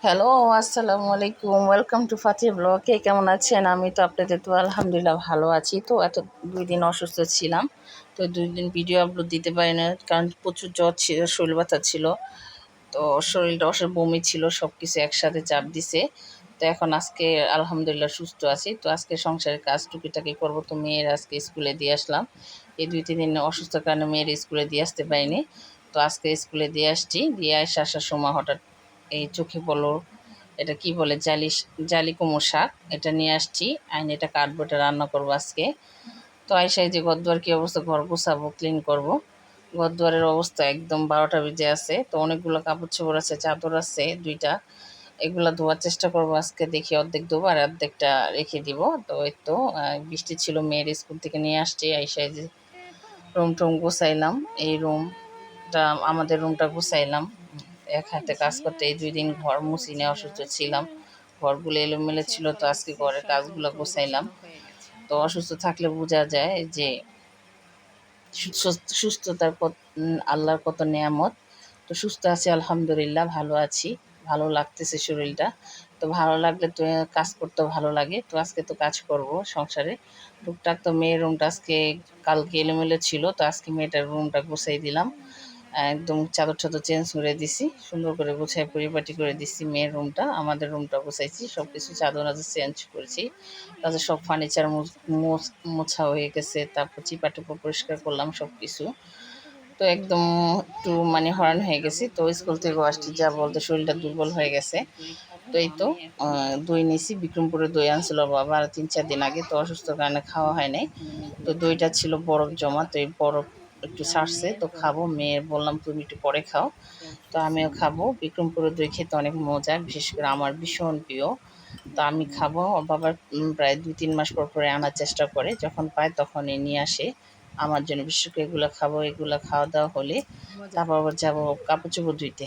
Hello, আসসালামু আলাইকুম। Welcome to Fatih blog. কে কেমন আছেন? আমি তো আপনাদের তো আলহামদুলিল্লাহ ভালো আছি। তো 2 দিন অসুস্থ ছিলাম। তো 2 দিন ভিডিও আপলোড দিতে পারি না, কারণ প্রচুর জ্বর ছিল, শরীর ব্যথা ছিল। তো শরীরটা বমি ছিল, সব কিছু একসাথে চাপ দিছে। তো এখন আজকে আলহামদুলিল্লাহ সুস্থ আছি। তো আজকে সংসারের কাজ টুকিটাকি করবো। তো মেয়ের আজকে স্কুলে দিয়ে আসলাম। এই 2-3 দিন অসুস্থতার কারণে মেয়ের স্কুলে দিয়ে আসতে পারিনি। তো আজকে স্কুলে দিয়ে আসছি। দিয়ে আসার সময় হঠাৎ এই চোখে পড়লো, এটা কি বলে, জালি কুমড়ো শাক। এটা নিয়ে আসছি, আইন এটা কাটবো, এটা রান্না করবো আজকে। তো আইসাই যে ঘরদুয়ার কি অবস্থা, ঘর গুছাবো, ক্লিন করব। ঘরদুয়ারের অবস্থা একদম 12টা বেজে আছে। তো অনেকগুলো কাপড় চোপড় আছে, চাদর আছে 2টা। এগুলা ধোয়ার চেষ্টা করবো আজকে, দেখি অর্ধেক ধোবো আর অর্ধেকটা রেখে দিব। তো এই তো বৃষ্টি ছিল, মেয়ের স্কুল থেকে নিয়ে আসছি। আইসাই যে রুম টুম গুছাইলাম। এই রুমটা, আমাদের রুমটা গুছাইলাম। এক হাতে কাজ করতে এই 2 দিন ঘর মুছি নিয়ে অসুস্থ ছিলাম। ঘরগুলো এলোমেলো ছিল, তো আজকে ঘরের কাজগুলো গোছাইলাম। তো অসুস্থ থাকলে বোঝা যায় যে সুস্থতার আল্লাহর কত নেয়ামত। তো সুস্থ আছি আলহামদুলিল্লাহ, ভালো আছি, ভালো লাগতেছে শরীরটা। তো ভালো লাগলে তো কাজ করতেও ভালো লাগে। তো আজকে তো কাজ করব সংসারে টুকটাক। তো মেয়ের রুমটা আজকে, কালকে এলোমেলো ছিল, তো আজকে মেয়েটার রুমটা গুছাই দিলাম। একদম চাদর টাদর চেঞ্জ করে দিছি, সুন্দর করে গুছাই পরিপাটি করে দিছি। মেয়ের রুমটা, আমাদের রুমটা গুছাইছি, সব কিছু চাদর চেঞ্জ করেছি। তাদের সব ফার্নিচার মোছা হয়ে গেছে, তারপর চিপা টিপা পরিষ্কার করলাম সব কিছু। তো একদম একটু হরান হয়ে গেছি। তো স্কুল থেকে আসছি, যা বলতে শরীরটা দুর্বল হয়ে গেছে। তো এই তো দই নিয়েছি, বিক্রমপুরে দই আনছিল বাবা আর 3-4 দিন আগে। তো অসুস্থ কারণে খাওয়া হয় নাই। তো দইটা ছিল বরফ জমা, তো এই বরফ একটু ছাড়ছে, তো খাবো। মেয়ের বললাম তুমি একটু পরে খাও। তো আমিও খাবো। বিক্রমপুরের দই খেতে অনেক মজা, বিশেষ করে আমার ভীষণ প্রিয়। তো আমি খাবো। ওর বাবার প্রায় 2-3 মাস পর পরে আনার চেষ্টা করে, যখন পায় তখনই নিয়ে আসে আমার জন্য। বিশেষ করে এগুলো খাবো, এগুলো খাওয়া দাওয়া হলে তারপর আবার যাবো কাপড় চোপড় ধুইতে।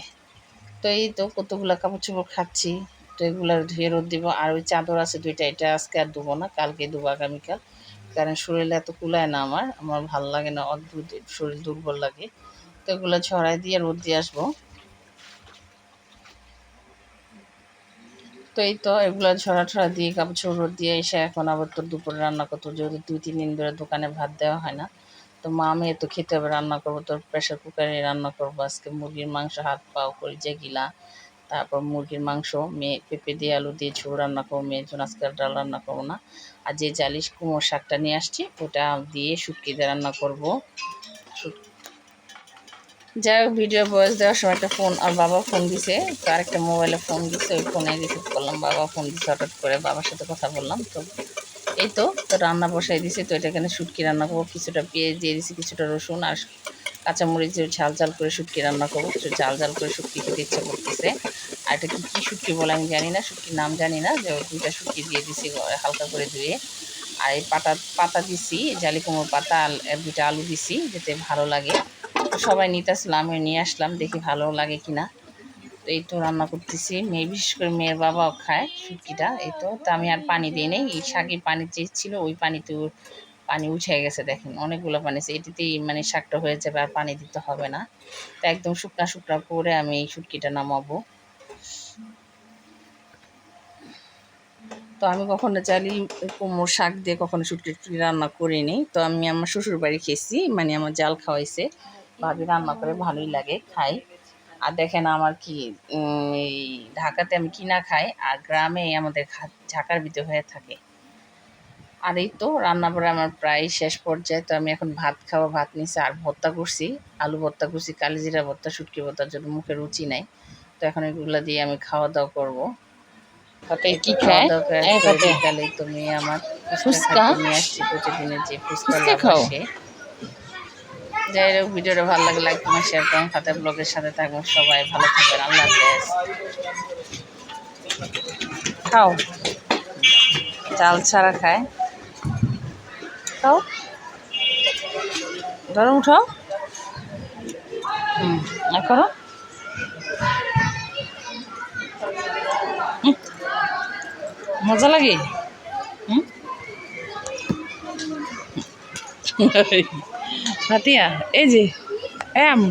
তো এই তো কতগুলো কাপড় চোপড় খাচ্ছি। তো এগুলো ধুয়ে রোদ দিব। আর ওই চাদর আছে 2টা, এটা আজকে আর ধুবো না, কালকে ধুবো, আগামীকাল। কারণ শরীরে এত কুলায় না, আমার ভালো লাগে না, অদ্ভুত শরীর দুর্বল লাগে। তো এগুলো ছড়াই দিয়ে রোদ দিয়ে আসবো। তো এই তো এগুলো ছড়া ছড়া দিয়ে কাপড় চোপড় রোদ দিয়ে এসে এখন আবার তো দুপুরে রান্না করতে, যেহেতু 2-3 দিন ধরে দোকানে ভাত দেওয়া হয় না। তো মা মেয়ে তো খেতে হবে, রান্না করবো। তো প্রেশার কুকারে রান্না করবো আজকে মুরগির মাংস, হাত পাও কলিজা গিলা। তারপর মুরগির মাংস, মেয়ে পেঁপে দিয়ে আলু দিয়ে ঝোল রান্না করবো। মেয়ের জন্য আজকে আর ডাল রান্না করবো না। আর যে জালিশ কুমড়ো শাকটা নিয়ে আসছি, ওটা দিয়ে শুটকি দিয়ে রান্না করবো। যাই হোক, ভিডিও ভয়েস দেওয়ার সময় একটা ফোন, আর বাবা ফোন দিছে। তো আরেকটা মোবাইলে ফোন দিছে, ওই ফোনে রিসিভ করলাম। বাবা ফোন দিছে হঠাৎ করে, বাবার সাথে কথা বললাম। তো এই তো রান্না বসাই দিছি। তো এটা এখানে শুটকি রান্না করবো। কিছুটা পেঁয়াজ দিয়ে দিছি, কিছুটা রসুন আর কাঁচামরিচ দিয়ে ঝাল ঝাল করে শুটকি রান্না করবো। কিছু ঝাল ঝাল করে শুটকি খেতে ইচ্ছা করতেছে। আর এটা কী শুটকি বলে আমি জানি না, শুটকির নাম জানি না। যে 2টা শুটকি দিয়ে দিছি হালকা করে ধুয়ে। আর এই পাতা দিছি, জালি কুমড়োর পাতা, 2টা আলু দিছি যাতে ভালো লাগে। তো সবাই নিতেছিল, আমিও নিয়ে আসলাম, দেখি ভালো লাগে কিনা। তো এই তো রান্না করতেছি। মেয়ে, বিশেষ করে মেয়ের বাবাও খায় শুটকিটা। এই তো আমি আর পানি দিই নেই, এই শাকের পানি যে ছিল ওই পানিতে পানি উঠে গেছে, দেখেন অনেকগুলো পানি আছে। এটিতেই শাকটা হয়ে যাবে, আর পানি দিতে হবে না। তো একদম শুকনা শুকনা করে আমি এই শুটকিটা নামাবো। তো আমি কখনো জালি কুমড়োর শাক দিয়ে কখনো শুটকি রান্না করিনি। তো আমি আমার শ্বশুর বাড়ি খেয়েছি, আমার জাল খাওয়াইছে ভাবি, রান্না করে ভালোই লাগে, খাই। আর দেখেন আমার কি এই ঢাকাতে আমি কিনা খাই, আর গ্রামে আমাদের ঢাকার ভিতরে হয়ে থাকে। আর এই তো রান্না করে আমার প্রায় শেষ পর্যায়ে। তো আমি এখন ভাত খাবো, ভাত নিছি আর ভর্তা করছি, আলু ভর্তা করছি, কালিজিরা ভর্তা, শুটকি ভর্তার জন্য মুখে রুচি নাই। তো এখন এগুলো দিয়ে আমি খাওয়া দাওয়া করবো। এই তো কি খাওয়া খায়? দাওয়া করে বিকালে তো মেয়ে আমার ফুচকা ফুচকা। খাদ্য নিয়ে আসছি, প্রতিদিনের যে ফুচকা ফুচকা লাভার খাও? সে। যাই হোক, ভিডিওটা ভালো লাগে লাইক কমেন্ট শেয়ার করুন। ফাতেহ ব্লগের সাথে থাকবেন, সবাই ভালো থাকবেন, আল্লাহ হাফেজ। খাও, চাল ছাড়া খায়, খাও, ধরো উঠাও। করো। মজা লাগে। ফাতিয়া, এই যে এম